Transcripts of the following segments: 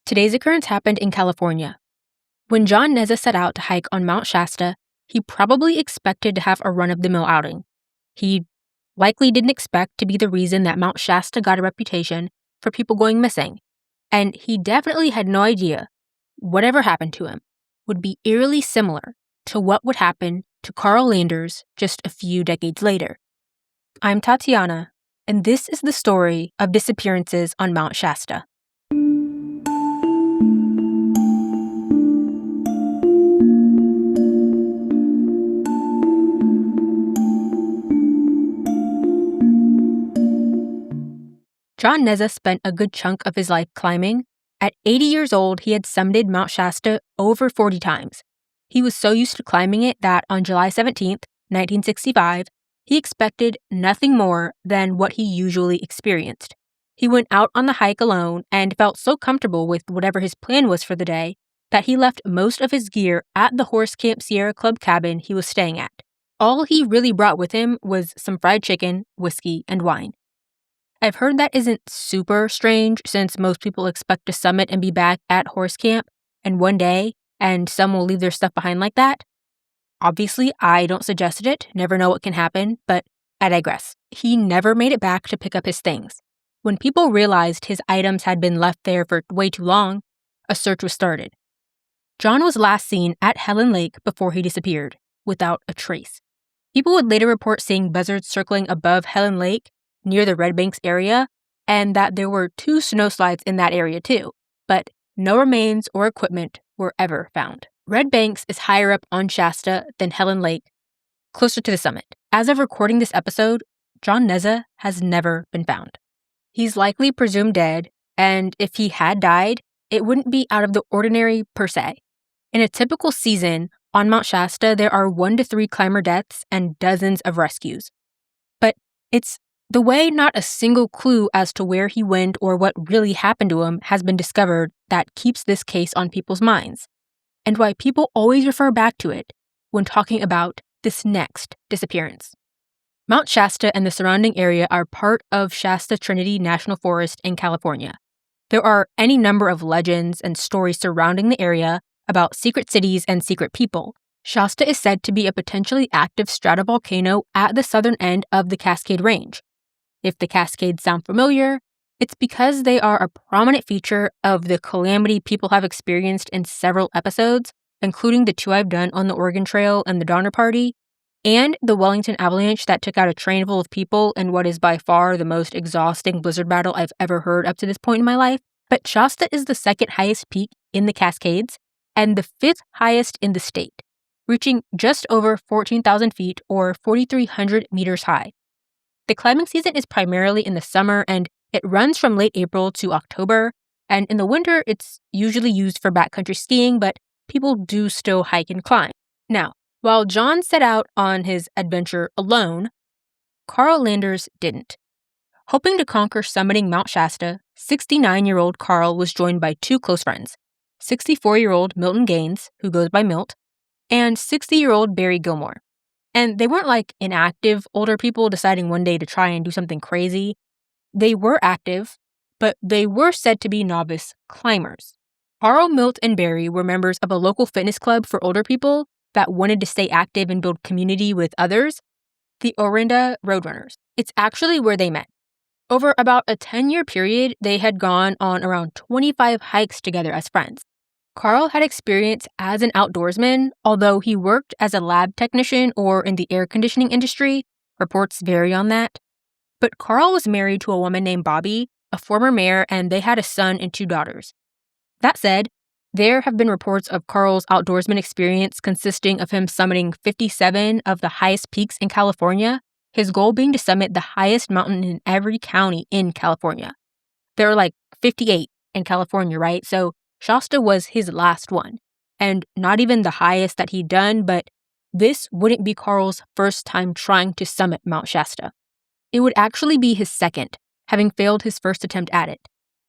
Today's occurrence happened in California. When John Nezza set out to hike on Mount Shasta, he probably expected to have a run-of-the-mill outing. He likely didn't expect to be the reason that Mount Shasta got a reputation for people going missing. And he definitely had no idea whatever happened to him would be eerily similar to what would happen to Carl Landers just a few decades later. I'm Tatiana, and this is the story of disappearances on Mount Shasta. John Nezza spent a good chunk of his life climbing. At 80 years old, he had summited Mount Shasta over 40 times. He was so used to climbing it that on July 17, 1965, he expected nothing more than what he usually experienced. He went out on the hike alone and felt so comfortable with whatever his plan was for the day that he left most of his gear at the Horse Camp Sierra Club cabin he was staying at. All he really brought with him was some fried chicken, whiskey, and wine. I've heard that isn't super strange since most people expect to summit and be back at Horse Camp in one day, and some will leave their stuff behind like that. Obviously, I don't suggest it, never know what can happen, but I digress. He never made it back to pick up his things. When people realized his items had been left there for way too long, a search was started. John was last seen at Helen Lake before he disappeared, without a trace. People would later report seeing buzzards circling above Helen Lake near the Red Banks area, and that there were 2 snowslides in that area too, but no remains or equipment were ever found. Red Banks is higher up on Shasta than Helen Lake, closer to the summit. As of recording this episode, John Nezza has never been found. He's likely presumed dead, and if he had died, it wouldn't be out of the ordinary per se. In a typical season on Mount Shasta, there are 1 to 3 climber deaths and dozens of rescues. But it's the way not a single clue as to where he went or what really happened to him has been discovered that keeps this case on people's minds, and why people always refer back to it when talking about this next disappearance. Mount Shasta and the surrounding area are part of Shasta Trinity National Forest in California. There are any number of legends and stories surrounding the area about secret cities and secret people. Shasta is said to be a potentially active stratovolcano at the southern end of the Cascade Range. If the Cascades sound familiar, it's because they are a prominent feature of the calamity people have experienced in several episodes, including the 2 I've done on the Oregon Trail and the Donner Party, and the Wellington Avalanche that took out a train full of people in what is by far the most exhausting blizzard battle I've ever heard up to this point in my life. But Shasta is the 2nd highest peak in the Cascades and the 5th highest in the state, reaching just over 14,000 feet or 4,300 meters high. The climbing season is primarily in the summer, and it runs from late April to October, and in the winter, it's usually used for backcountry skiing, but people do still hike and climb. Now, while John set out on his adventure alone, Carl Landers didn't. Hoping to conquer summiting Mount Shasta, 69-year-old Carl was joined by 2 close friends, 64-year-old Milton Gaines, who goes by Milt, and 60-year-old Barry Gilmore. And they weren't like inactive older people deciding one day to try and do something crazy. They were active, but they were said to be novice climbers. Carl, Milt, and Barry were members of a local fitness club for older people that wanted to stay active and build community with others, the Orinda Roadrunners. It's actually where they met. Over about a 10-year period, they had gone on around 25 hikes together as friends. Carl had experience as an outdoorsman, although he worked as a lab technician or in the air conditioning industry. Reports vary on that. But Carl was married to a woman named Bobby, a former mayor, and they had a son and 2 daughters. That said, there have been reports of Carl's outdoorsman experience consisting of him summiting 57 of the highest peaks in California, his goal being to summit the highest mountain in every county in California. There are like 58 in California, right? So Shasta was his last one, and not even the highest that he'd done, but this wouldn't be Carl's first time trying to summit Mount Shasta. It would actually be his second, having failed his first attempt at it.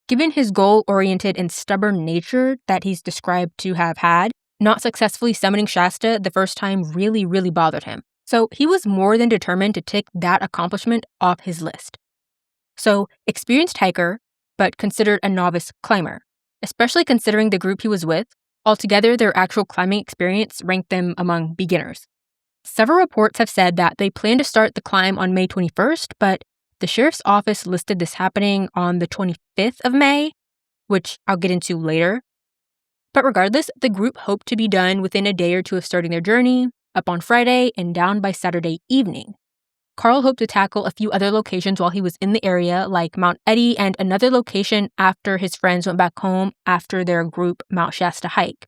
Given his goal-oriented and stubborn nature that he's described to have had, not successfully summiting Shasta the first time really bothered him. So he was more than determined to tick that accomplishment off his list. So, experienced hiker, but considered a novice climber. especially considering the group he was with. Altogether, their actual climbing experience ranked them among beginners. Several reports have said that they plan to start the climb on May 21st, but the sheriff's office listed this happening on the 25th of May, which I'll get into later. But regardless, the group hoped to be done within a day or two of starting their journey, up on Friday and down by Saturday evening. Carl hoped to tackle a few other locations while he was in the area, like Mount Eddy and another location after his friends went back home after their group Mount Shasta hike.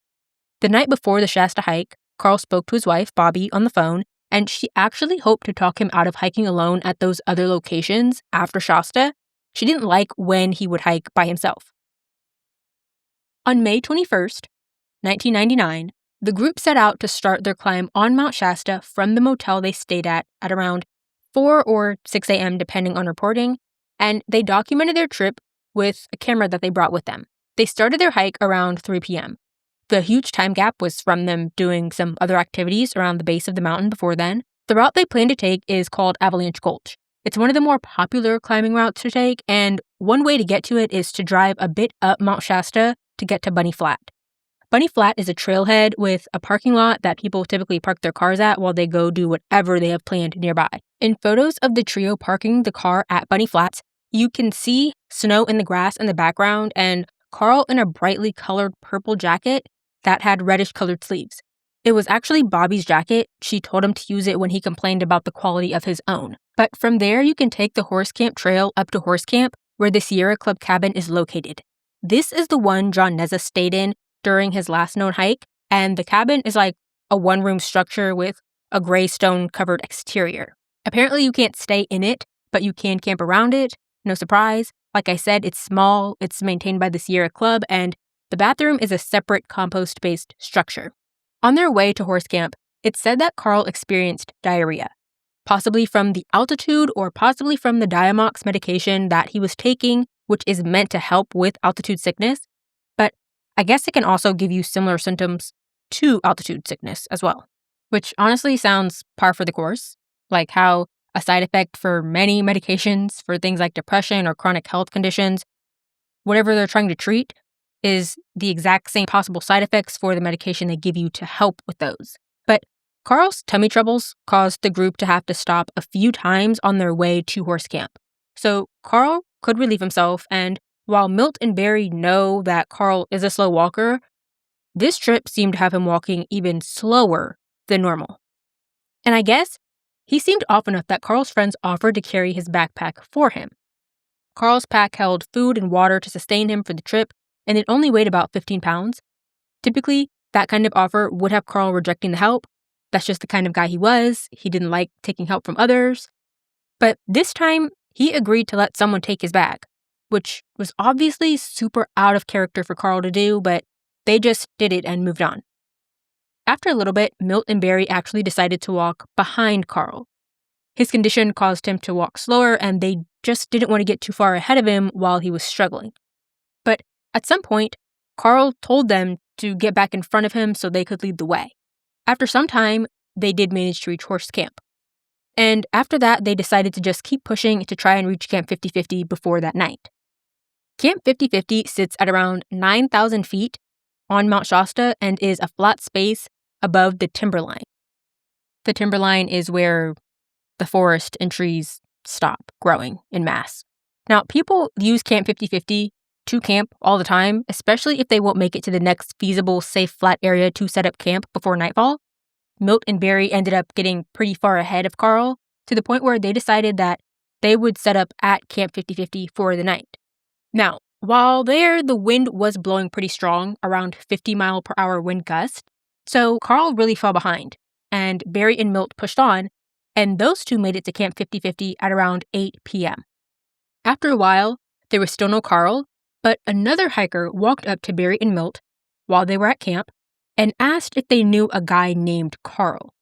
The night before the Shasta hike, Carl spoke to his wife, Bobby, on the phone, and she actually hoped to talk him out of hiking alone at those other locations after Shasta. She didn't like when he would hike by himself. On May 21st, 1999, the group set out to start their climb on Mount Shasta from the motel they stayed at around 4 or 6 a.m. depending on reporting, and they documented their trip with a camera that they brought with them. They started their hike around 3 p.m. The huge time gap was from them doing some other activities around the base of the mountain before then. The route they plan to take is called Avalanche Gulch. It's one of the more popular climbing routes to take, and one way to get to it is to drive a bit up Mount Shasta to get to Bunny Flat. Bunny Flat is a trailhead with a parking lot that people typically park their cars at while they go do whatever they have planned nearby. In photos of the trio parking the car at Bunny Flats, you can see snow in the grass in the background and Carl in a brightly colored purple jacket that had reddish colored sleeves. It was actually Bobby's jacket. She told him to use it when he complained about the quality of his own. But from there, you can take the Horse Camp Trail up to Horse Camp, where the Sierra Club cabin is located. This is the one John Nezza stayed in during his last known hike, and the cabin is like a one-room structure with a gray stone-covered exterior. Apparently, you can't stay in it, but you can camp around it. No surprise. Like I said, it's small, it's maintained by the Sierra Club, and the bathroom is a separate compost-based structure. On their way to Horse Camp, it's said that Carl experienced diarrhea, possibly from the altitude or possibly from the Diamox medication that he was taking, which is meant to help with altitude sickness. But I guess it can also give you similar symptoms to altitude sickness as well, which honestly sounds par for the course, like how a side effect for many medications for things like depression or chronic health conditions, whatever they're trying to treat, is the exact same possible side effects for the medication they give you to help with those. But Carl's tummy troubles caused the group to have to stop a few times on their way to Horse Camp. So Carl could relieve himself, and while Milt and Barry know that Carl is a slow walker, this trip seemed to have him walking even slower than normal. And I guess he seemed off enough that Carl's friends offered to carry his backpack for him. Carl's pack held food and water to sustain him for the trip, and it only weighed about 15 pounds. Typically, that kind of offer would have Carl rejecting the help. That's just the kind of guy he was. He didn't like taking help from others. But this time, he agreed to let someone take his bag, which was obviously super out of character for Carl to do, but they just did it and moved on. After a little bit, Milt and Barry actually decided to walk behind Carl. His condition caused him to walk slower, and they just didn't want to get too far ahead of him while he was struggling. But at some point, Carl told them to get back in front of him so they could lead the way. After some time, they did manage to reach Horse Camp. And after that, they decided to just keep pushing to try and reach Camp 5050 before that night. Camp 5050 sits at around 9,000 feet on Mount Shasta and is a flat space above the timberline. The timberline is where the forest and trees stop growing in mass. Now, people use Camp 5050 to camp all the time, especially if they won't make it to the next feasible, safe, flat area to set up camp before nightfall. Milt and Barry ended up getting pretty far ahead of Carl to the point where they decided that they would set up at Camp 5050 for the night. Now, while there, the wind was blowing pretty strong, around 50-mile-per-hour wind gust, so Carl really fell behind, and Barry and Milt pushed on, and those two made it to Camp 5050 at around 8 p.m. After a while, there was still no Carl, but another hiker walked up to Barry and Milt while they were at camp and asked if they knew a guy named Carl.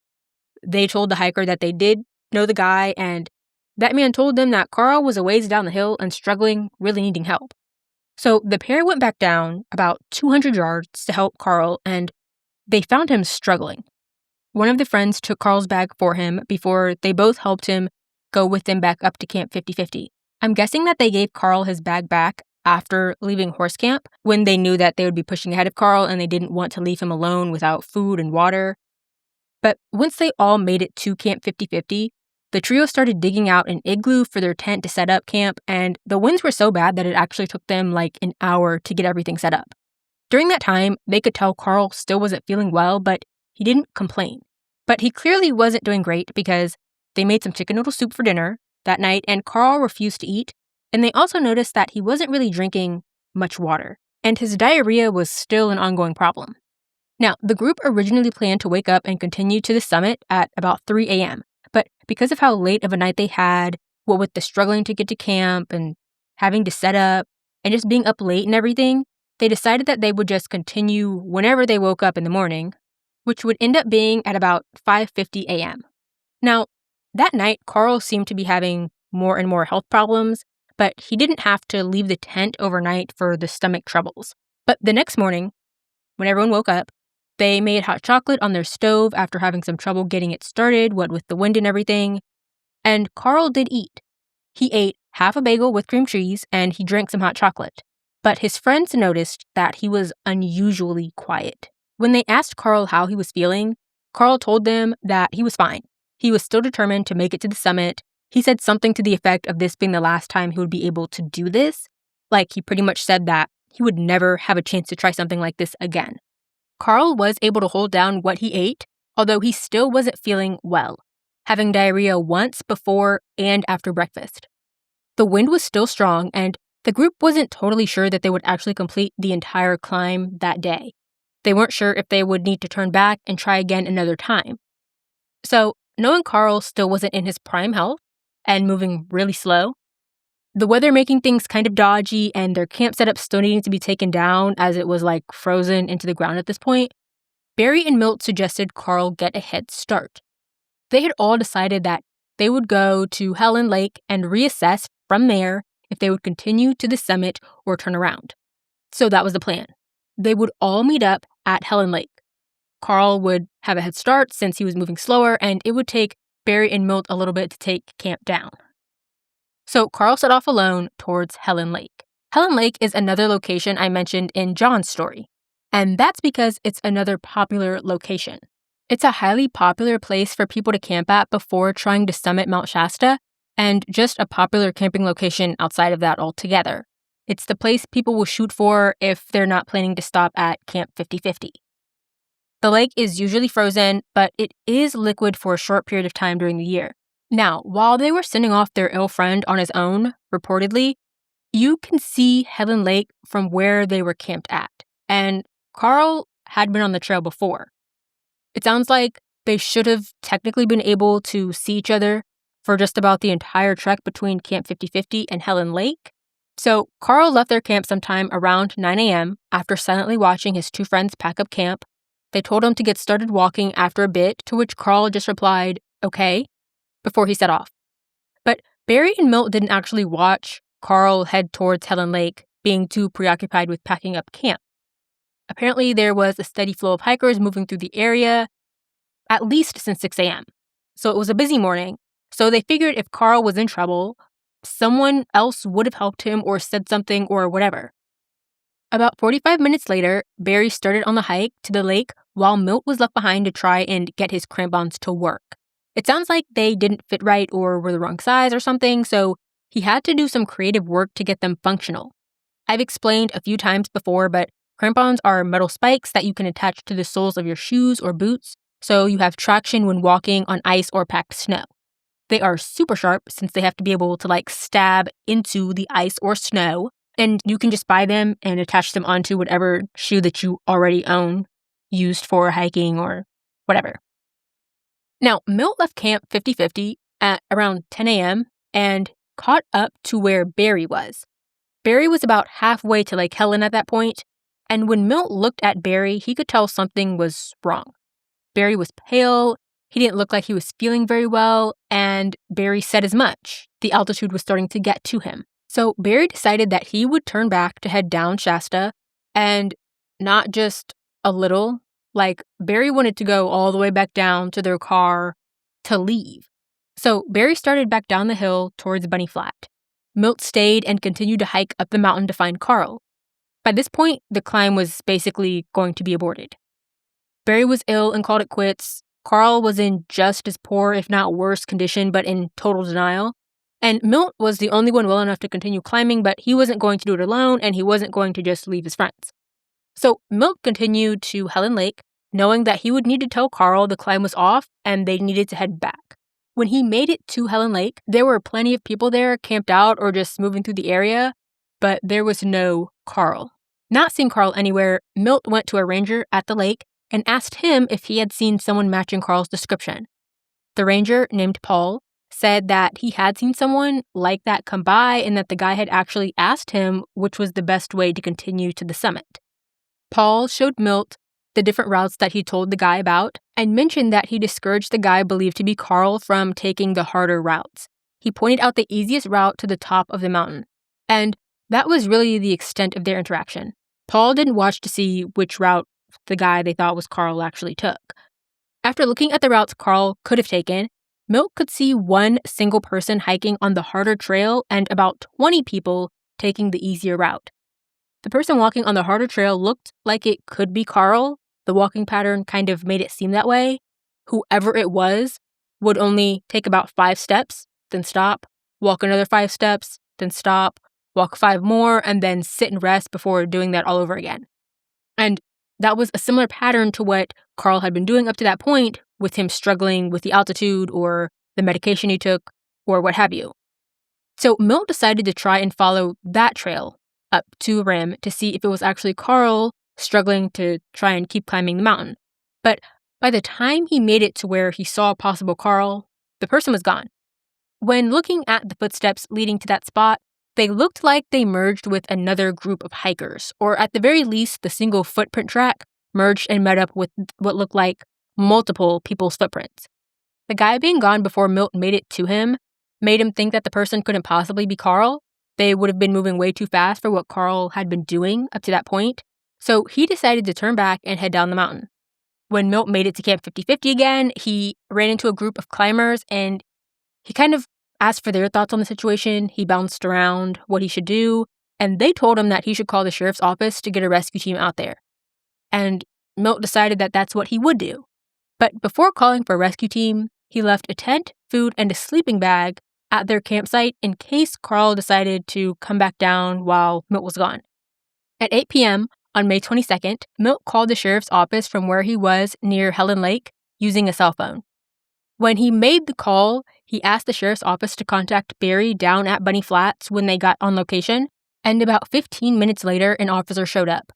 They told the hiker that they did know the guy, and that man told them that Carl was a ways down the hill and struggling, really needing help. So the pair went back down about 200 yards to help Carl, and they found him struggling. One of the friends took Carl's bag for him before they both helped him go with them back up to Camp 5050. I'm guessing that they gave Carl his bag back after leaving horse camp when they knew that they would be pushing ahead of Carl and they didn't want to leave him alone without food and water. But once they all made it to Camp 50/50, the trio started digging out an igloo for their tent to set up camp, and the winds were so bad that it actually took them like an hour to get everything set up. During that time, they could tell Carl still wasn't feeling well, but he didn't complain. But he clearly wasn't doing great because they made some chicken noodle soup for dinner that night, and Carl refused to eat, and they also noticed that he wasn't really drinking much water, and his diarrhea was still an ongoing problem. Now, the group originally planned to wake up and continue to the summit at about 3 a.m., but because of how late of a night they had, what with the struggling to get to camp and having to set up and just being up late and everything, they decided that they would just continue whenever they woke up in the morning, which would end up being at about 5:50 a.m. Now, that night, Carl seemed to be having more and more health problems, but he didn't have to leave the tent overnight for the stomach troubles. But the next morning, when everyone woke up, they made hot chocolate on their stove after having some trouble getting it started, what with the wind and everything. And Carl did eat. He ate half a bagel with cream cheese and he drank some hot chocolate. But his friends noticed that he was unusually quiet. When they asked Carl how he was feeling, Carl told them that he was fine. He was still determined to make it to the summit. He said something to the effect of this being the last time he would be able to do this. Like he pretty much said that he would never have a chance to try something like this again. Carl was able to hold down what he ate, although he still wasn't feeling well, having diarrhea once before and after breakfast. The wind was still strong, and the group wasn't totally sure that they would actually complete the entire climb that day. They weren't sure if they would need to turn back and try again another time. So, knowing Carl still wasn't in his prime health and moving really slow, the weather making things kind of dodgy and their camp setup still needing to be taken down as it was like frozen into the ground at this point, Barry and Milt suggested Carl get a head start. They had all decided that they would go to Helen Lake and reassess from there if they would continue to the summit or turn around. So that was the plan. They would all meet up at Helen Lake. Carl would have a head start since he was moving slower, and it would take Barry and Milt a little bit to take camp down. So Carl set off alone towards Helen Lake. Helen Lake is another location I mentioned in John's story, and that's because it's another popular location. It's a highly popular place for people to camp at before trying to summit Mount Shasta, and just a popular camping location outside of that altogether. It's the place people will shoot for if they're not planning to stop at Camp 50/50. The lake is usually frozen, but it is liquid for a short period of time during the year. Now, while they were sending off their ill friend on his own, reportedly, you can see Helen Lake from where they were camped at, and Carl had been on the trail before. It sounds like they should have technically been able to see each other for just about the entire trek between Camp 50/50 and Helen Lake. So Carl left their camp sometime around 9 a.m. after silently watching his two friends pack up camp. They told him to get started walking after a bit, to which Carl just replied, "Okay," before he set off. But Barry and Milt didn't actually watch Carl head towards Helen Lake, being too preoccupied with packing up camp. Apparently, there was a steady flow of hikers moving through the area, at least since 6 a.m. So it was a busy morning. So they figured if Carl was in trouble, someone else would have helped him or said something or whatever. About 45 minutes later, Barry started on the hike to the lake while Milt was left behind to try and get his crampons to work. It sounds like they didn't fit right or were the wrong size or something, so he had to do some creative work to get them functional. I've explained a few times before, but crampons are metal spikes that you can attach to the soles of your shoes or boots, so you have traction when walking on ice or packed snow. They are super sharp since they have to be able to stab into the ice or snow, and you can just buy them and attach them onto whatever shoe that you already own, used for hiking or whatever. Now, Milt left Camp 50/50 at around 10 a.m. and caught up to where Barry was. Barry was about halfway to Lake Helen at that point, and when Milt looked at Barry, he could tell something was wrong. Barry was pale, he didn't look like he was feeling very well, and Barry said as much. The altitude was starting to get to him. So Barry decided that he would turn back to head down Shasta, and not just a little. Barry wanted to go all the way back down to their car to leave. So Barry started back down the hill towards Bunny Flat. Milt stayed and continued to hike up the mountain to find Carl. By this point, the climb was basically going to be aborted. Barry was ill and called it quits. Carl was in just as poor, if not worse, condition, but in total denial. And Milt was the only one well enough to continue climbing, but he wasn't going to do it alone, and he wasn't going to just leave his friends. So Milt continued to Helen Lake, knowing that he would need to tell Carl the climb was off and they needed to head back. When he made it to Helen Lake, there were plenty of people there camped out or just moving through the area, but there was no Carl. Not seeing Carl anywhere, Milt went to a ranger at the lake and asked him if he had seen someone matching Carl's description. The ranger, named Paul, said that he had seen someone like that come by and that the guy had actually asked him which was the best way to continue to the summit. Paul showed Milt the different routes that he told the guy about and mentioned that he discouraged the guy believed to be Carl from taking the harder routes. He pointed out the easiest route to the top of the mountain. And that was really the extent of their interaction. Paul didn't watch to see which route the guy they thought was Carl actually took. After looking at the routes Carl could have taken, Milt could see one single person hiking on the harder trail and about 20 people taking the easier route. The person walking on the harder trail looked like it could be Carl. The walking pattern kind of made it seem that way. Whoever it was would only take about 5 steps, then stop, walk another 5 steps, then stop, walk 5 more, and then sit and rest before doing that all over again. And that was a similar pattern to what Carl had been doing up to that point, with him struggling with the altitude or the medication he took or what have you. So Milt decided to try and follow that trail up to the rim to see if it was actually Carl struggling to try and keep climbing the mountain. But by the time he made it to where he saw a possible Carl, the person was gone. When looking at the footsteps leading to that spot, they looked like they merged with another group of hikers, or at the very least, the single footprint track merged and met up with what looked like multiple people's footprints. The guy being gone before Milt made it to him made him think that the person couldn't possibly be Carl. They would have been moving way too fast for what Carl had been doing up to that point, so he decided to turn back and head down the mountain. When Milt made it to Camp 50-50 again, he ran into a group of climbers and he kind of asked for their thoughts on the situation. He bounced around what he should do, and they told him that he should call the sheriff's office to get a rescue team out there. And Milt decided that that's what he would do. But before calling for a rescue team, he left a tent, food, and a sleeping bag at their campsite in case Carl decided to come back down while Milt was gone. At 8 p.m. on May 22nd, Milt called the sheriff's office from where he was near Helen Lake using a cell phone. When he made the call, he asked the sheriff's office to contact Barry down at Bunny Flats when they got on location, and about 15 minutes later, an officer showed up.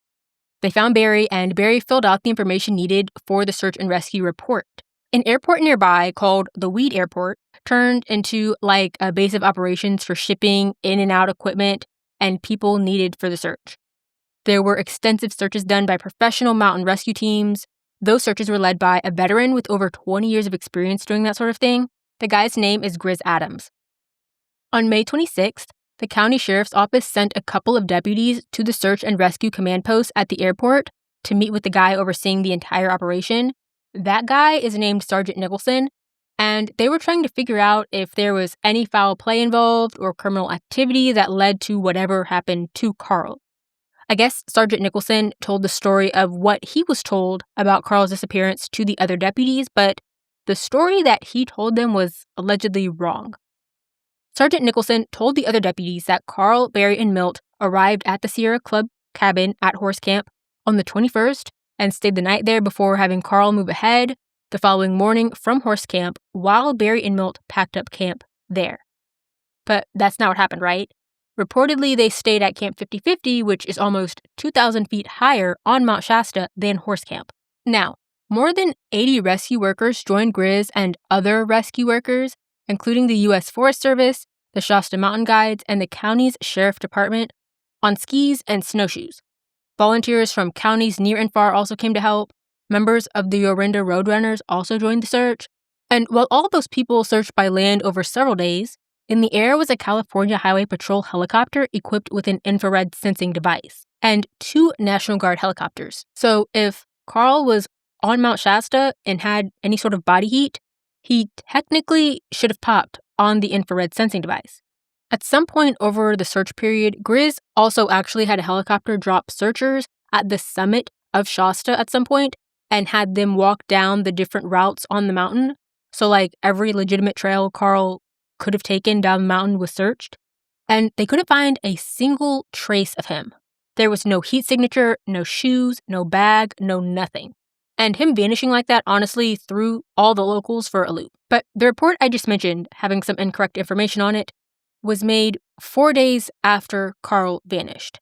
They found Barry, and Barry filled out the information needed for the search and rescue report. An airport nearby called the Weed Airport turned into like a base of operations for shipping in and out equipment and people needed for the search. There were extensive searches done by professional mountain rescue teams. Those searches were led by a veteran with over 20 years of experience doing that sort of thing. The guy's name is Grizz Adams. On May 26th, the county sheriff's office sent a couple of deputies to the search and rescue command post at the airport to meet with the guy overseeing the entire operation. That guy is named Sergeant Nicholson, and they were trying to figure out if there was any foul play involved or criminal activity that led to whatever happened to Carl. I guess Sergeant Nicholson told the story of what he was told about Carl's disappearance to the other deputies, but the story that he told them was allegedly wrong. Sergeant Nicholson told the other deputies that Carl, Barry, and Milt arrived at the Sierra Club cabin at Horse Camp on the 21st and stayed the night there before having Carl move ahead the following morning from Horse Camp while Barry and Milt packed up camp there. But that's not what happened, right? Reportedly, they stayed at Camp 50-50, which is almost 2,000 feet higher on Mount Shasta than Horse Camp. Now, more than 80 rescue workers joined Grizz and other rescue workers, including the U.S. Forest Service, the Shasta Mountain Guides, and the county's sheriff department, on skis and snowshoes. Volunteers from counties near and far also came to help. Members of the Yorinda Roadrunners also joined the search. And while all those people searched by land over several days, in the air was a California Highway Patrol helicopter equipped with an infrared sensing device, and 2 National Guard helicopters. So if Carl was on Mount Shasta and had any sort of body heat, he technically should have popped on the infrared sensing device. At some point over the search period, Grizz also actually had a helicopter drop searchers at the summit of Shasta at some point and had them walk down the different routes on the mountain. So, every legitimate trail Carl could have taken down the mountain was searched. And they couldn't find a single trace of him. There was no heat signature, no shoes, no bag, no nothing. And him vanishing like that honestly threw all the locals for a loop. But the report I just mentioned, having some incorrect information on it, was made 4 days after Carl vanished.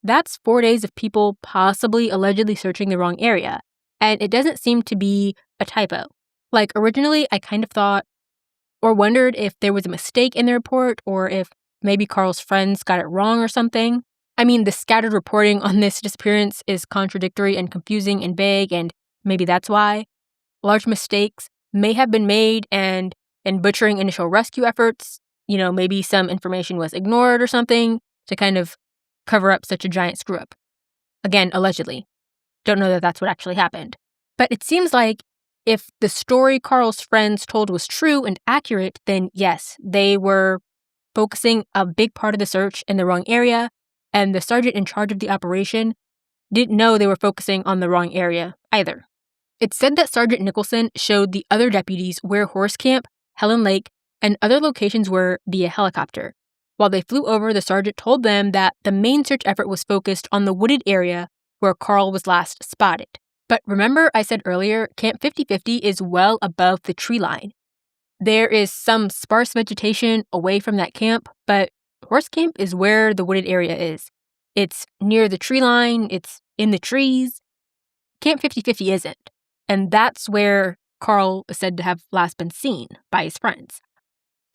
That's 4 days of people possibly allegedly searching the wrong area, and it doesn't seem to be a typo. Originally, I kind of thought or wondered if there was a mistake in the report or if maybe Carl's friends got it wrong or something. I mean, the scattered reporting on this disappearance is contradictory and confusing and vague, and maybe that's why. Large mistakes may have been made, and in butchering initial rescue efforts, maybe some information was ignored or something to kind of cover up such a giant screw-up. Again, allegedly. Don't know that that's what actually happened. But it seems like if the story Carl's friends told was true and accurate, then yes, they were focusing a big part of the search in the wrong area, and the sergeant in charge of the operation didn't know they were focusing on the wrong area either. It's said that Sergeant Nicholson showed the other deputies where Horse Camp, Helen Lake, and other locations were via helicopter. While they flew over, the sergeant told them that the main search effort was focused on the wooded area where Carl was last spotted. But remember I said earlier, Camp 5050 is well above the tree line. There is some sparse vegetation away from that camp, but Horse Camp is where the wooded area is. It's near the tree line, it's in the trees. Camp 5050 isn't, and that's where Carl is said to have last been seen by his friends.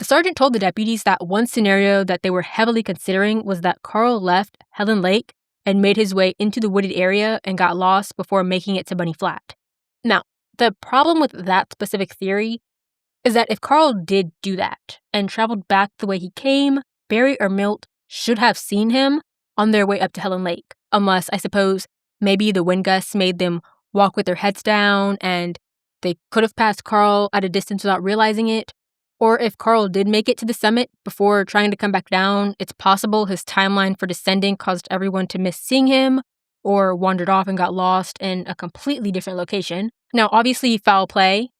The sergeant told the deputies that one scenario that they were heavily considering was that Carl left Helen Lake and made his way into the wooded area and got lost before making it to Bunny Flat. Now, the problem with that specific theory is that if Carl did do that and traveled back the way he came, Barry or Milt should have seen him on their way up to Helen Lake, unless, I suppose, maybe the wind gusts made them walk with their heads down and they could have passed Carl at a distance without realizing it. Or if Carl did make it to the summit before trying to come back down, it's possible his timeline for descending caused everyone to miss seeing him or wandered off and got lost in a completely different location. Now, obviously, foul play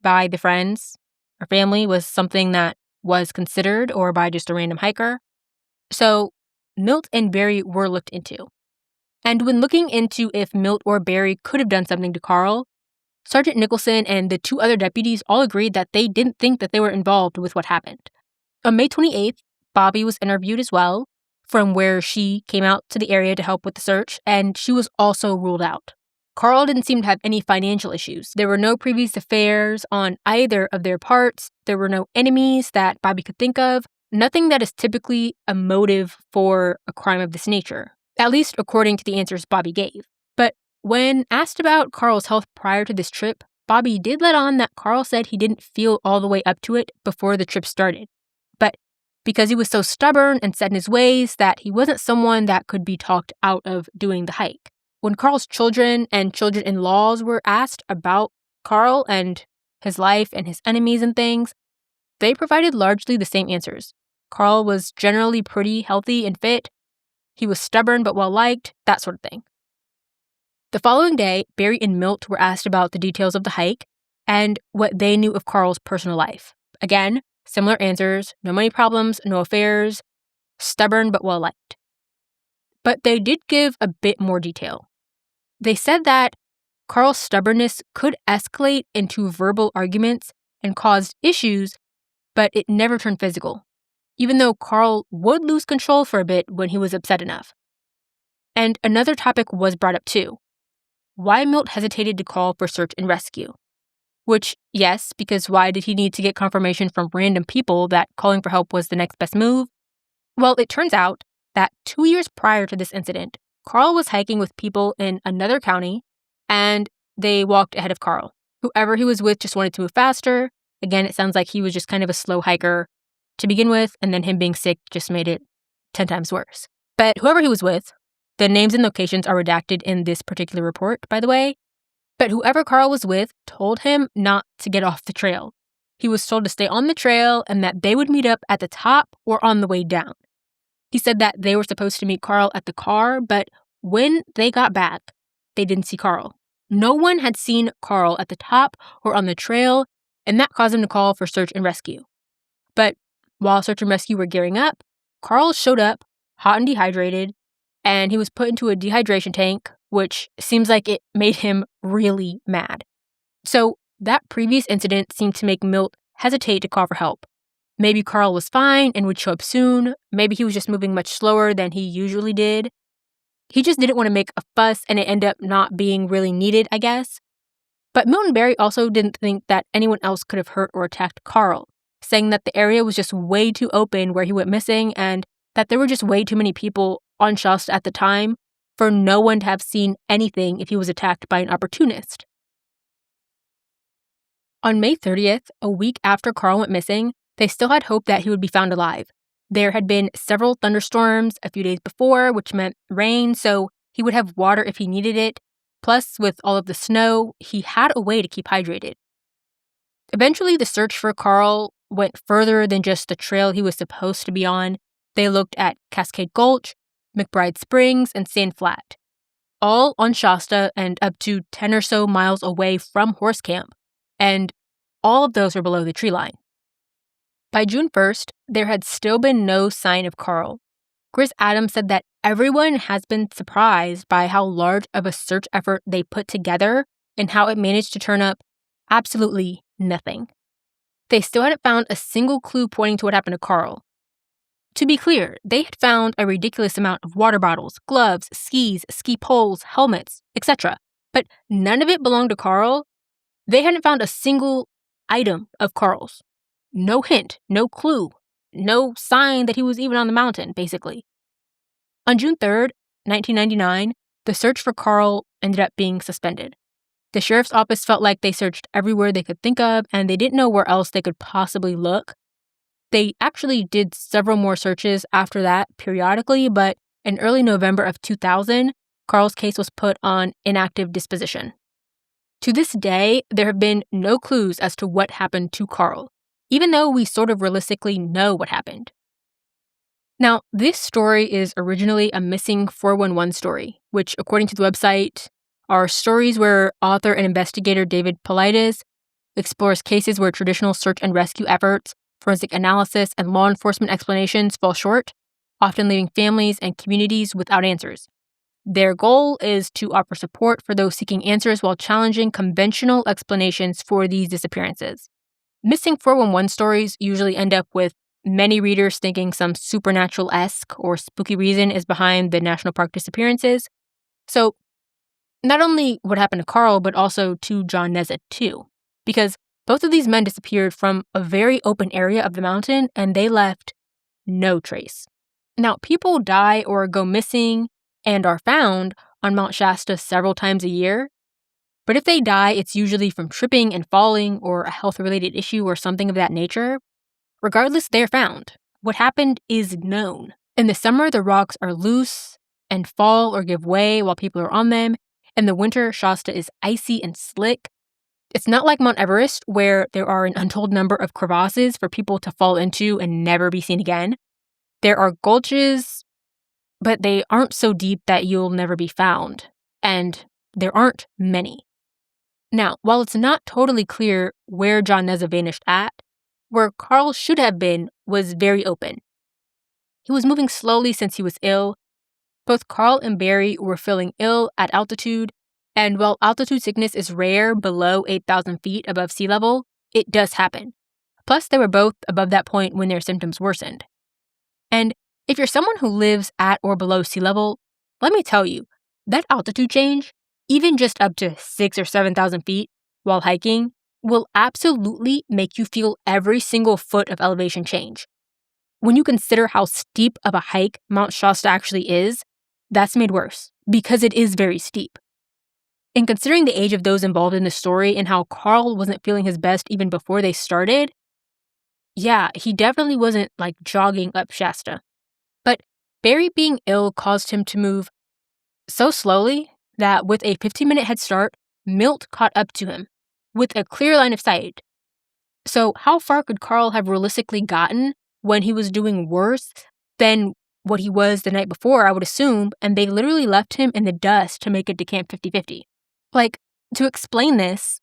by the friends or family was something that was considered, or by just a random hiker. So Milt and Barry were looked into. And when looking into if Milt or Barry could have done something to Carl, Sergeant Nicholson and the two other deputies all agreed that they didn't think that they were involved with what happened. On May 28th, Bobby was interviewed as well, from where she came out to the area to help with the search, and she was also ruled out. Carl didn't seem to have any financial issues. There were no previous affairs on either of their parts. There were no enemies that Bobby could think of. Nothing that is typically a motive for a crime of this nature, at least according to the answers Bobby gave. But when asked about Carl's health prior to this trip, Bobby did let on that Carl said he didn't feel all the way up to it before the trip started. But because he was so stubborn and set in his ways that he wasn't someone that could be talked out of doing the hike. When Carl's children and children-in-laws were asked about Carl and his life and his enemies and things, they provided largely the same answers. Carl was generally pretty healthy and fit. He was stubborn but well-liked, that sort of thing. The following day, Barry and Milt were asked about the details of the hike and what they knew of Carl's personal life. Again, similar answers, no money problems, no affairs, stubborn but well-liked. But they did give a bit more detail. They said that Carl's stubbornness could escalate into verbal arguments and caused issues, but it never turned physical, even though Carl would lose control for a bit when he was upset enough. And another topic was brought up too. Why Milt hesitated to call for search and rescue. Which, yes, because why did he need to get confirmation from random people that calling for help was the next best move? Well, it turns out that 2 years prior to this incident, Carl was hiking with people in another county, and they walked ahead of Carl. Whoever he was with just wanted to move faster. Again, it sounds like he was just kind of a slow hiker to begin with, and then him being sick just made it 10 times worse. But whoever he was with, the names and locations are redacted in this particular report, by the way, but whoever Carl was with told him not to get off the trail. He was told to stay on the trail and that they would meet up at the top or on the way down. He said that they were supposed to meet Carl at the car, but when they got back, they didn't see Carl. No one had seen Carl at the top or on the trail, and that caused them to call for search and rescue. But while search and rescue were gearing up, Carl showed up, hot and dehydrated, and he was put into a dehydration tank, which seems like it made him really mad. So that previous incident seemed to make Milt hesitate to call for help. Maybe Carl was fine and would show up soon. Maybe he was just moving much slower than he usually did. He just didn't want to make a fuss, and it ended up not being really needed, I guess. But Milt and Barry also didn't think that anyone else could have hurt or attacked Carl, saying that the area was just way too open where he went missing and that there were just way too many people on Shasta at the time for no one to have seen anything if he was attacked by an opportunist. On May 30th, a week after Carl went missing, they still had hope that he would be found alive. There had been several thunderstorms a few days before, which meant rain, so he would have water if he needed it. Plus, with all of the snow, he had a way to keep hydrated. Eventually, the search for Carl went further than just the trail he was supposed to be on. They looked at Cascade Gulch, McBride Springs, and Sand Flat, all on Shasta and up to 10 or so miles away from Horse Camp, and all of those were below the tree line. By June 1st, there had still been no sign of Carl. Chris Adams said that everyone has been surprised by how large of a search effort they put together and how it managed to turn up absolutely nothing. They still hadn't found a single clue pointing to what happened to Carl. To be clear, they had found a ridiculous amount of water bottles, gloves, skis, ski poles, helmets, etc., but none of it belonged to Carl. They hadn't found a single item of Carl's. No hint, no clue, no sign that he was even on the mountain, basically. On June 3rd, 1999, the search for Carl ended up being suspended. The sheriff's office felt like they searched everywhere they could think of, and they didn't know where else they could possibly look. They actually did several more searches after that periodically, but in early November of 2000, Carl's case was put on inactive disposition. To this day, there have been no clues as to what happened to Carl, even though we sort of realistically know what happened. Now, this story is originally a missing 411 story, which, according to the website, are stories where author and investigator David Paulides explores cases where traditional search and rescue efforts, forensic analysis, and law enforcement explanations fall short, often leaving families and communities without answers. Their goal is to offer support for those seeking answers while challenging conventional explanations for these disappearances. Missing 411 stories usually end up with many readers thinking some supernatural-esque or spooky reason is behind the national park disappearances. So, not only what happened to Carl, but also to John Nezza too, because both of these men disappeared from a very open area of the mountain and they left no trace. Now, people die or go missing and are found on Mount Shasta several times a year, but if they die, it's usually from tripping and falling or a health-related issue or something of that nature. Regardless, they're found. What happened is known. In the summer, the rocks are loose and fall or give way while people are on them. In the winter, Shasta is icy and slick. It's not like Mount Everest, where there are an untold number of crevasses for people to fall into and never be seen again. There are gulches, but they aren't so deep that you'll never be found. And there aren't many. Now, while it's not totally clear where John Nezza vanished at, where Carl should have been was very open. He was moving slowly since he was ill. Both Carl and Barry were feeling ill at altitude, and while altitude sickness is rare below 8,000 feet above sea level, it does happen. Plus, they were both above that point when their symptoms worsened. And if you're someone who lives at or below sea level, let me tell you, that altitude change, even just up to 6,000 or 7,000 feet while hiking, will absolutely make you feel every single foot of elevation change. When you consider how steep of a hike Mount Shasta actually is, that's made worse, because it is very steep. And considering the age of those involved in the story and how Carl wasn't feeling his best even before they started, yeah, he definitely wasn't like jogging up Shasta. But Barry being ill caused him to move so slowly that with a 15-minute head start, Milt caught up to him with a clear line of sight. So how far could Carl have realistically gotten when he was doing worse than what he was the night before, I would assume, and they literally left him in the dust to make it to Camp 50/50. Like, to explain this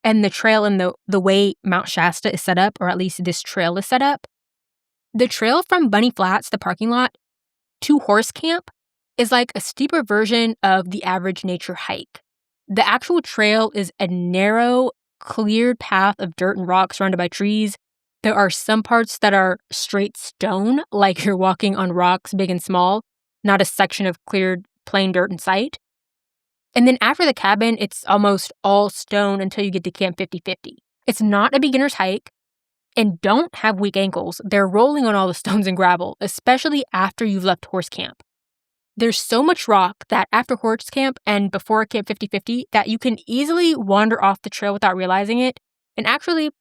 and the trail and the way Mount Shasta is set up, or at least this trail is set up, the trail from Bunny Flats, the parking lot, to Horse Camp is like a steeper version of the average nature hike. The actual trail is a narrow, cleared path of dirt and rocks surrounded by trees. There are some parts that are straight stone, like you're walking on rocks big and small, not a section of cleared plain dirt in sight. And then after the cabin, it's almost all stone until you get to Camp 50/50. It's not a beginner's hike, and don't have weak ankles. They're rolling on all the stones and gravel, especially after you've left Horse Camp. There's so much rock that after Horse Camp and before Camp 50/50 that you can easily wander off the trail without realizing it. And actually,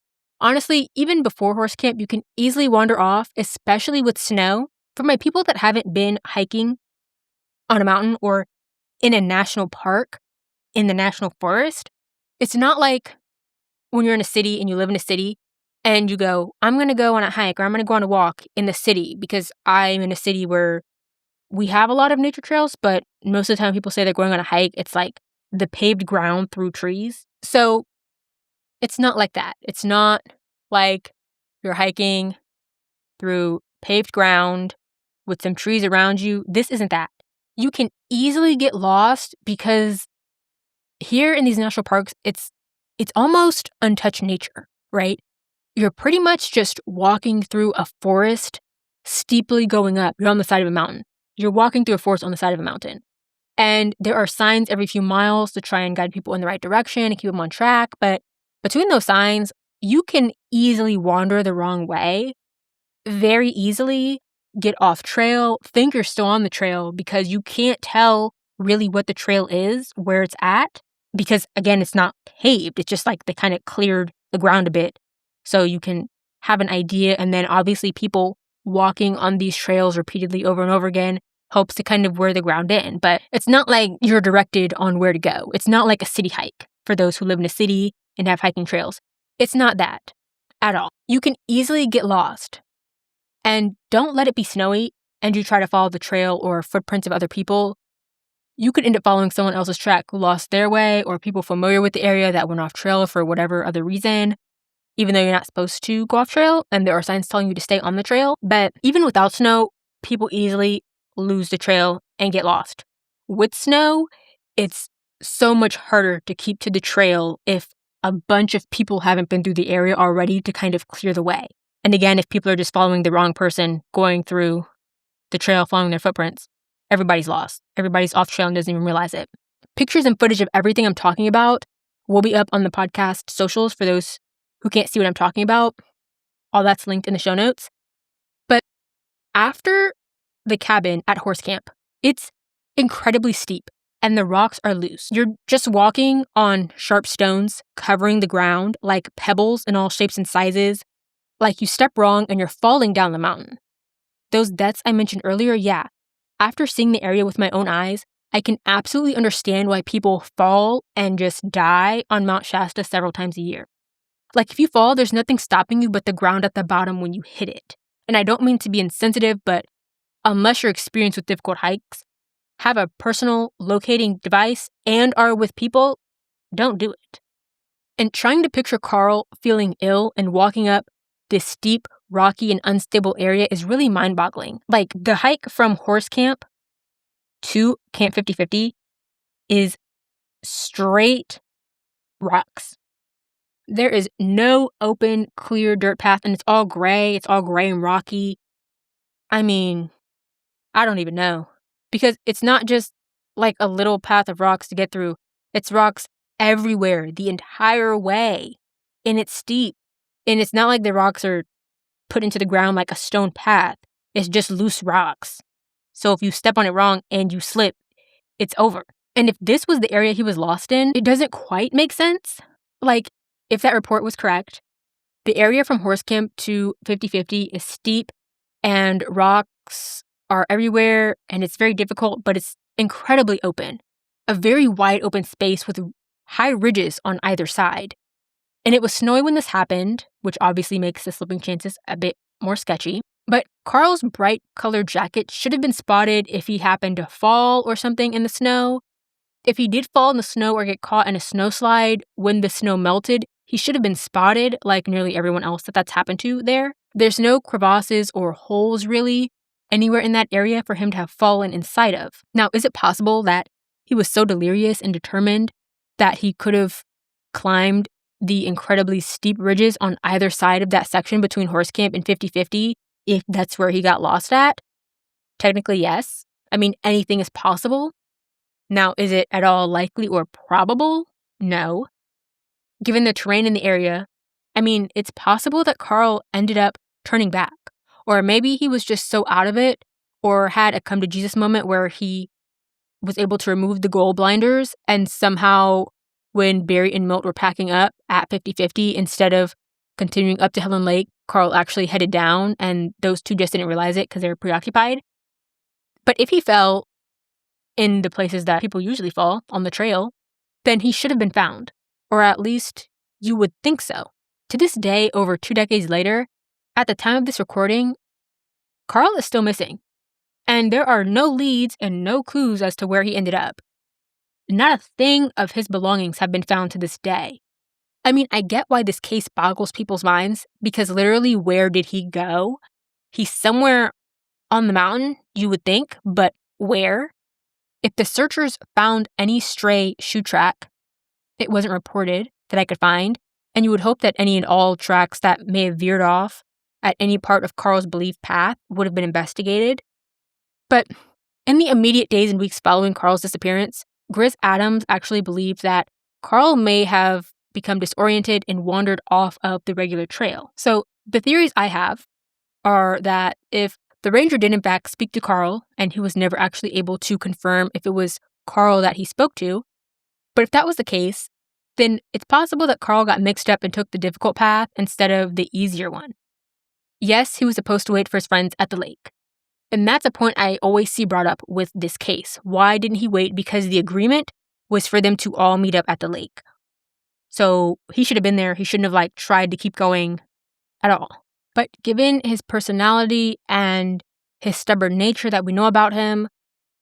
honestly, even before Horse Camp, you can easily wander off, especially with snow. For my people that haven't been hiking on a mountain or in a national park, in the national forest, it's not like when you're in a city and you live in a city and you go, I'm going to go on a hike or I'm going to go on a walk in the city because I'm in a city where we have a lot of nature trails, but most of the time people say they're going on a hike. It's like the paved ground through trees. So it's not like that. It's not like you're hiking through paved ground with some trees around you. This isn't that. You can easily get lost because here in these national parks, it's almost untouched nature, right? You're pretty much just walking through a forest, steeply going up. You're on the side of a mountain. You're walking through a forest on the side of a mountain. And there are signs every few miles to try and guide people in the right direction and keep them on track. But between those signs, you can easily wander the wrong way, very easily get off trail, think you're still on the trail because you can't tell really what the trail is, where it's at. Because again, it's not paved. It's just like they kind of cleared the ground a bit so you can have an idea. And then obviously people walking on these trails repeatedly over and over again helps to kind of wear the ground in. But it's not like you're directed on where to go. It's not like a city hike for those who live in a city and have hiking trails. It's not that at all. You can easily get lost. And don't let it be snowy and you try to follow the trail or footprints of other people. You could end up following someone else's track who lost their way or people familiar with the area that went off trail for whatever other reason, even though you're not supposed to go off trail and there are signs telling you to stay on the trail. But even without snow, people easily lose the trail and get lost. With snow, it's so much harder to keep to the trail if a bunch of people haven't been through the area already to kind of clear the way. And again, if people are just following the wrong person, going through the trail, following their footprints, everybody's lost. Everybody's off trail and doesn't even realize it. Pictures and footage of everything I'm talking about will be up on the podcast socials for those who can't see what I'm talking about. All that's linked in the show notes. But after the cabin at Horse Camp, it's incredibly steep and the rocks are loose. You're just walking on sharp stones, covering the ground like pebbles in all shapes and sizes. Like you step wrong and you're falling down the mountain. Those deaths I mentioned earlier, yeah. After seeing the area with my own eyes, I can absolutely understand why people fall and just die on Mount Shasta several times a year. Like if you fall, there's nothing stopping you but the ground at the bottom when you hit it. And I don't mean to be insensitive, but unless you're experienced with difficult hikes, have a personal locating device, and are with people, don't do it. And trying to picture Carl feeling ill and walking up this steep, rocky, and unstable area is really mind-boggling. Like, the hike from Horse Camp to Camp 50/50 is straight rocks. There is no open, clear dirt path, and it's all gray. It's all gray and rocky. I mean, I don't even know. Because it's not just like a little path of rocks to get through. It's rocks everywhere, the entire way. And it's steep. And it's not like the rocks are put into the ground like a stone path. It's just loose rocks. So if you step on it wrong and you slip, it's over. And if this was the area he was lost in, it doesn't quite make sense. Like, if that report was correct, the area from Horse Camp to 50/50 is steep and rocks are everywhere and it's very difficult, but it's incredibly open. A very wide open space with high ridges on either side. And it was snowy when this happened, which obviously makes the slipping chances a bit more sketchy. But Carl's bright colored jacket should have been spotted if he happened to fall or something in the snow. If he did fall in the snow or get caught in a snowslide when the snow melted, he should have been spotted like nearly everyone else that's happened to there. There's no crevasses or holes really anywhere in that area for him to have fallen inside of. Now, is it possible that he was so delirious and determined that he could have climbed the incredibly steep ridges on either side of that section between Horse Camp and 50/50 if that's where he got lost at? Technically, yes. I mean, anything is possible. Now, is it at all likely or probable? No. Given the terrain in the area, I mean, it's possible that Carl ended up turning back. Or maybe he was just so out of it or had a come to Jesus moment where he was able to remove the goal blinders and somehow when Barry and Milt were packing up at 50/50, instead of continuing up to Helen Lake, Carl actually headed down and those two just didn't realize it because they were preoccupied. But if he fell in the places that people usually fall on the trail, then he should have been found. Or at least you would think so. To this day, over 2 decades later, at the time of this recording, Carl is still missing. And there are no leads and no clues as to where he ended up. Not a thing of his belongings have been found to this day. I mean, I get why this case boggles people's minds, because literally, where did he go? He's somewhere on the mountain, you would think, but where? If the searchers found any stray shoe track, it wasn't reported that I could find, and you would hope that any and all tracks that may have veered off at any part of Carl's believed path would have been investigated. But in the immediate days and weeks following Carl's disappearance, Grizz Adams actually believed that Carl may have become disoriented and wandered off of the regular trail. So the theories I have are that if the ranger did in fact speak to Carl and he was never actually able to confirm if it was Carl that he spoke to, but if that was the case, then it's possible that Carl got mixed up and took the difficult path instead of the easier one. Yes, he was supposed to wait for his friends at the lake. And that's a point I always see brought up with this case. Why didn't he wait? Because the agreement was for them to all meet up at the lake. So he should have been there. He shouldn't have tried to keep going at all. But given his personality and his stubborn nature that we know about him,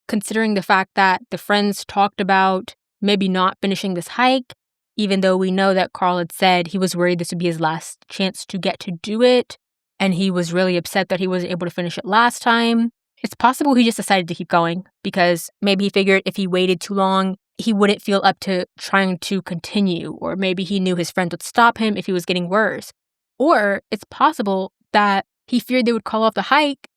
considering the fact that the friends talked about maybe not finishing this hike, even though we know that Carl had said he was worried this would be his last chance to get to do it, and he was really upset that he wasn't able to finish it last time, it's possible he just decided to keep going because maybe he figured if he waited too long, he wouldn't feel up to trying to continue, or maybe he knew his friends would stop him if he was getting worse. Or it's possible that he feared they would call off the hike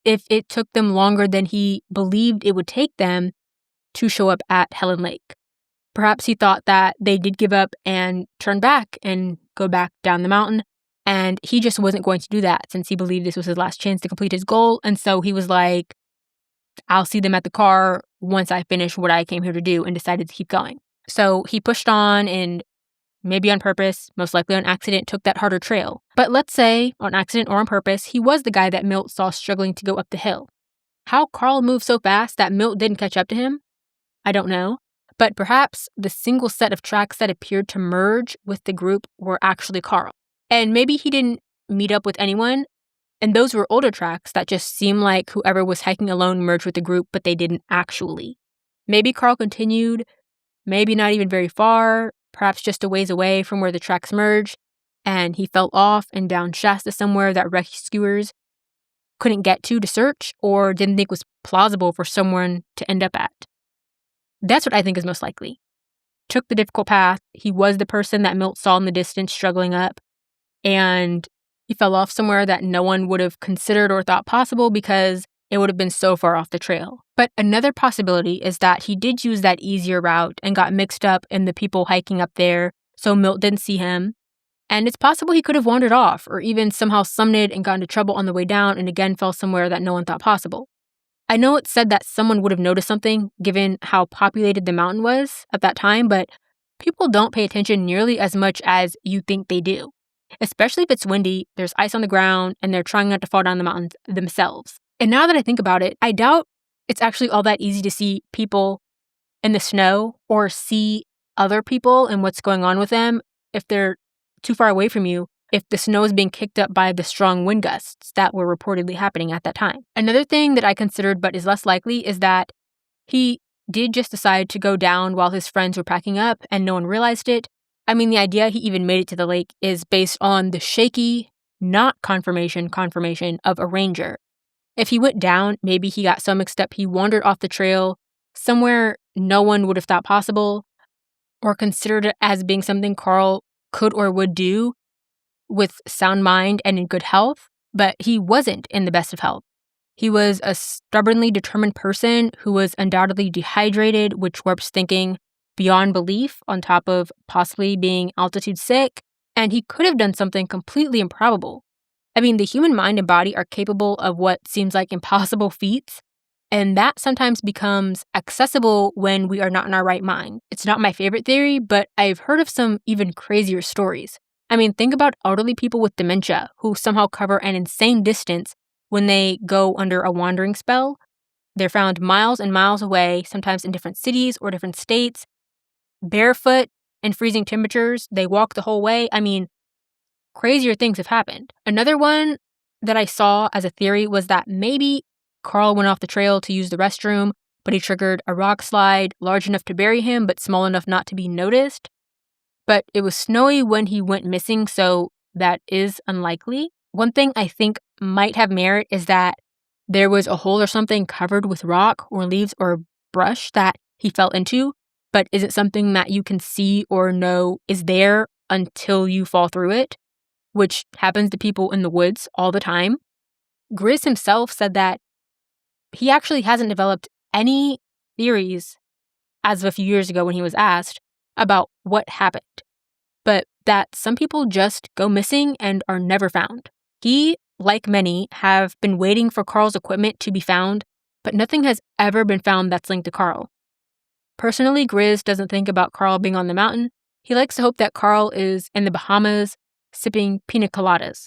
if it took them longer than he believed it would take them to show up at Helen Lake. Perhaps he thought that they did give up and turn back and go back down the mountain, and he just wasn't going to do that since he believed this was his last chance to complete his goal, and so he was like, I'll see them at the car once I finish what I came here to do, and decided to keep going. So he pushed on and maybe on purpose, most likely on accident, took that harder trail. But let's say, on accident or on purpose, he was the guy that Milt saw struggling to go up the hill. How Carl moved so fast that Milt didn't catch up to him? I don't know. But perhaps the single set of tracks that appeared to merge with the group were actually Carl. And maybe he didn't meet up with anyone, and those were older tracks that just seemed like whoever was hiking alone merged with the group, but they didn't actually. Maybe Carl continued, maybe not even very far, perhaps just a ways away from where the tracks merged, and he fell off and down Shasta somewhere that rescuers couldn't get to search or didn't think was plausible for someone to end up at. That's what I think is most likely. Took the difficult path, he was the person that Milt saw in the distance struggling up, and he fell off somewhere that no one would have considered or thought possible because it would have been so far off the trail. But another possibility is that he did use that easier route and got mixed up in the people hiking up there, so Milt didn't see him. And it's possible he could have wandered off or even somehow summited and got into trouble on the way down and again fell somewhere that no one thought possible. I know it's said that someone would have noticed something given how populated the mountain was at that time, but people don't pay attention nearly as much as you think they do. Especially if it's windy, there's ice on the ground, and they're trying not to fall down the mountains themselves. And now that I think about it, I doubt it's actually all that easy to see people in the snow or see other people and what's going on with them if they're too far away from you if the snow is being kicked up by the strong wind gusts that were reportedly happening at that time. Another thing that I considered but is less likely is that he did just decide to go down while his friends were packing up and no one realized it. I mean, the idea he even made it to the lake is based on the shaky, not confirmation of a ranger. If he went down, maybe he got so mixed up he wandered off the trail somewhere no one would have thought possible or considered it as being something Carl could or would do with sound mind and in good health, but he wasn't in the best of health. He was a stubbornly determined person who was undoubtedly dehydrated, which warps thinking beyond belief, on top of possibly being altitude sick, and he could have done something completely improbable. I mean, the human mind and body are capable of what seems like impossible feats, and that sometimes becomes accessible when we are not in our right mind. It's not my favorite theory, but I've heard of some even crazier stories. I mean, think about elderly people with dementia who somehow cover an insane distance when they go under a wandering spell. They're found miles and miles away, sometimes in different cities or different states, barefoot in freezing temperatures. They walk the whole way. I mean, crazier things have happened. Another one that I saw as a theory was that maybe Carl went off the trail to use the restroom, but he triggered a rock slide large enough to bury him, but small enough not to be noticed. But it was snowy when he went missing, so that is unlikely. One thing I think might have merit is that there was a hole or something covered with rock or leaves or brush that he fell into, but isn't something that you can see or know is there until you fall through it, which happens to people in the woods all the time. Grizz himself said that he actually hasn't developed any theories as of a few years ago when he was asked about what happened, but that some people just go missing and are never found. He, like many, have been waiting for Carl's equipment to be found, but nothing has ever been found that's linked to Carl. Personally, Grizz doesn't think about Carl being on the mountain. He likes to hope that Carl is in the Bahamas sipping pina coladas.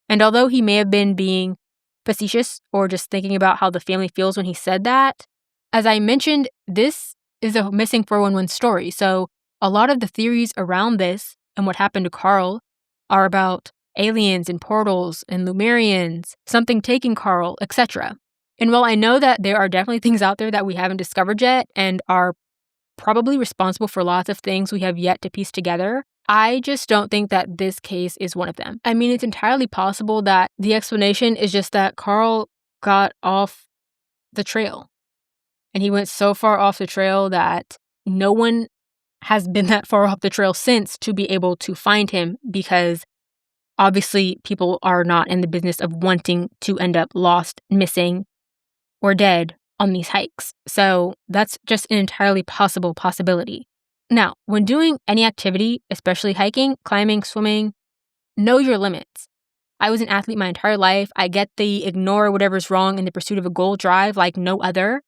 And although he may have been being facetious or just thinking about how the family feels when he said that, as I mentioned, this is a missing 411 story, so a lot of the theories around this and what happened to Carl are about aliens and portals and Lemurians, something taking Carl, etc. And while I know that there are definitely things out there that we haven't discovered yet and are probably responsible for lots of things we have yet to piece together, I just don't think that this case is one of them. I mean, it's entirely possible that the explanation is just that Carl got off the trail. And he went so far off the trail that no one has been that far off the trail since to be able to find him, because obviously people are not in the business of wanting to end up lost, missing, or dead on these hikes. So that's just an entirely possible possibility. Now, when doing any activity, especially hiking, climbing, swimming, know your limits. I was an athlete my entire life. I get the ignore whatever's wrong in the pursuit of a goal drive like no other.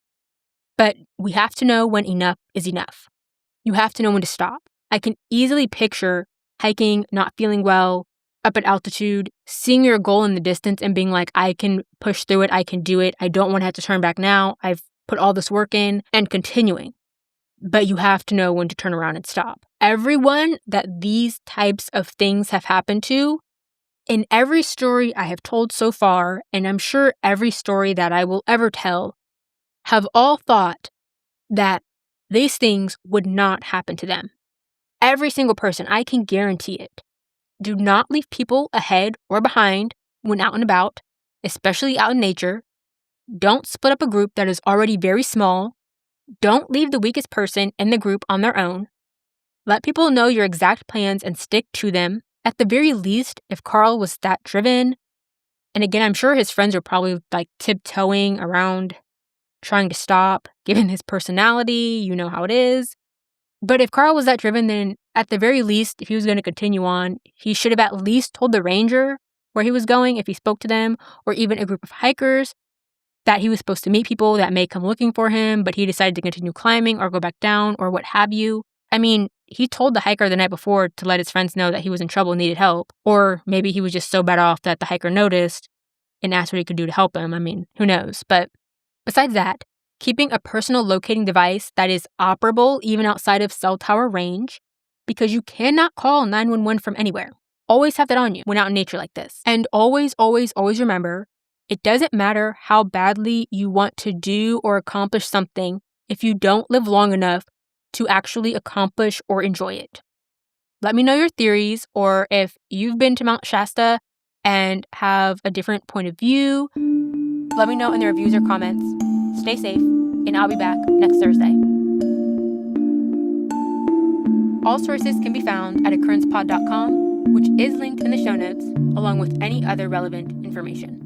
But we have to know when enough is enough. You have to know when to stop. I can easily picture hiking, not feeling well, up at altitude, seeing your goal in the distance and being like, I can push through it, I can do it, I don't want to have to turn back now, I've put all this work in, and continuing. But you have to know when to turn around and stop. Everyone that these types of things have happened to, in every story I have told so far, and I'm sure every story that I will ever tell, have all thought that these things would not happen to them. Every single person, I can guarantee it. Do not leave people ahead or behind when out and about, especially out in nature. Don't split up a group that is already very small. Don't leave the weakest person in the group on their own. Let people know your exact plans and stick to them. At the very least, if Carl was that driven, and again, I'm sure his friends are probably like tiptoeing around trying to stop, given his personality, you know how it is. But if Carl was that driven, then at the very least, if he was going to continue on, he should have at least told the ranger where he was going if he spoke to them, or even a group of hikers, that he was supposed to meet people that may come looking for him, but he decided to continue climbing or go back down or what have you. I mean, he told the hiker the night before to let his friends know that he was in trouble and needed help, or maybe he was just so bad off that the hiker noticed and asked what he could do to help him. I mean, who knows? But besides that, keeping a personal locating device that is operable even outside of cell tower range, because you cannot call 911 from anywhere. Always have that on you when out in nature like this. And always, always, always remember, it doesn't matter how badly you want to do or accomplish something if you don't live long enough to actually accomplish or enjoy it. Let me know your theories, or if you've been to Mount Shasta and have a different point of view. Let me know in the reviews or comments. Stay safe, and I'll be back next Thursday. All sources can be found at occurrencepod.com, which is linked in the show notes, along with any other relevant information.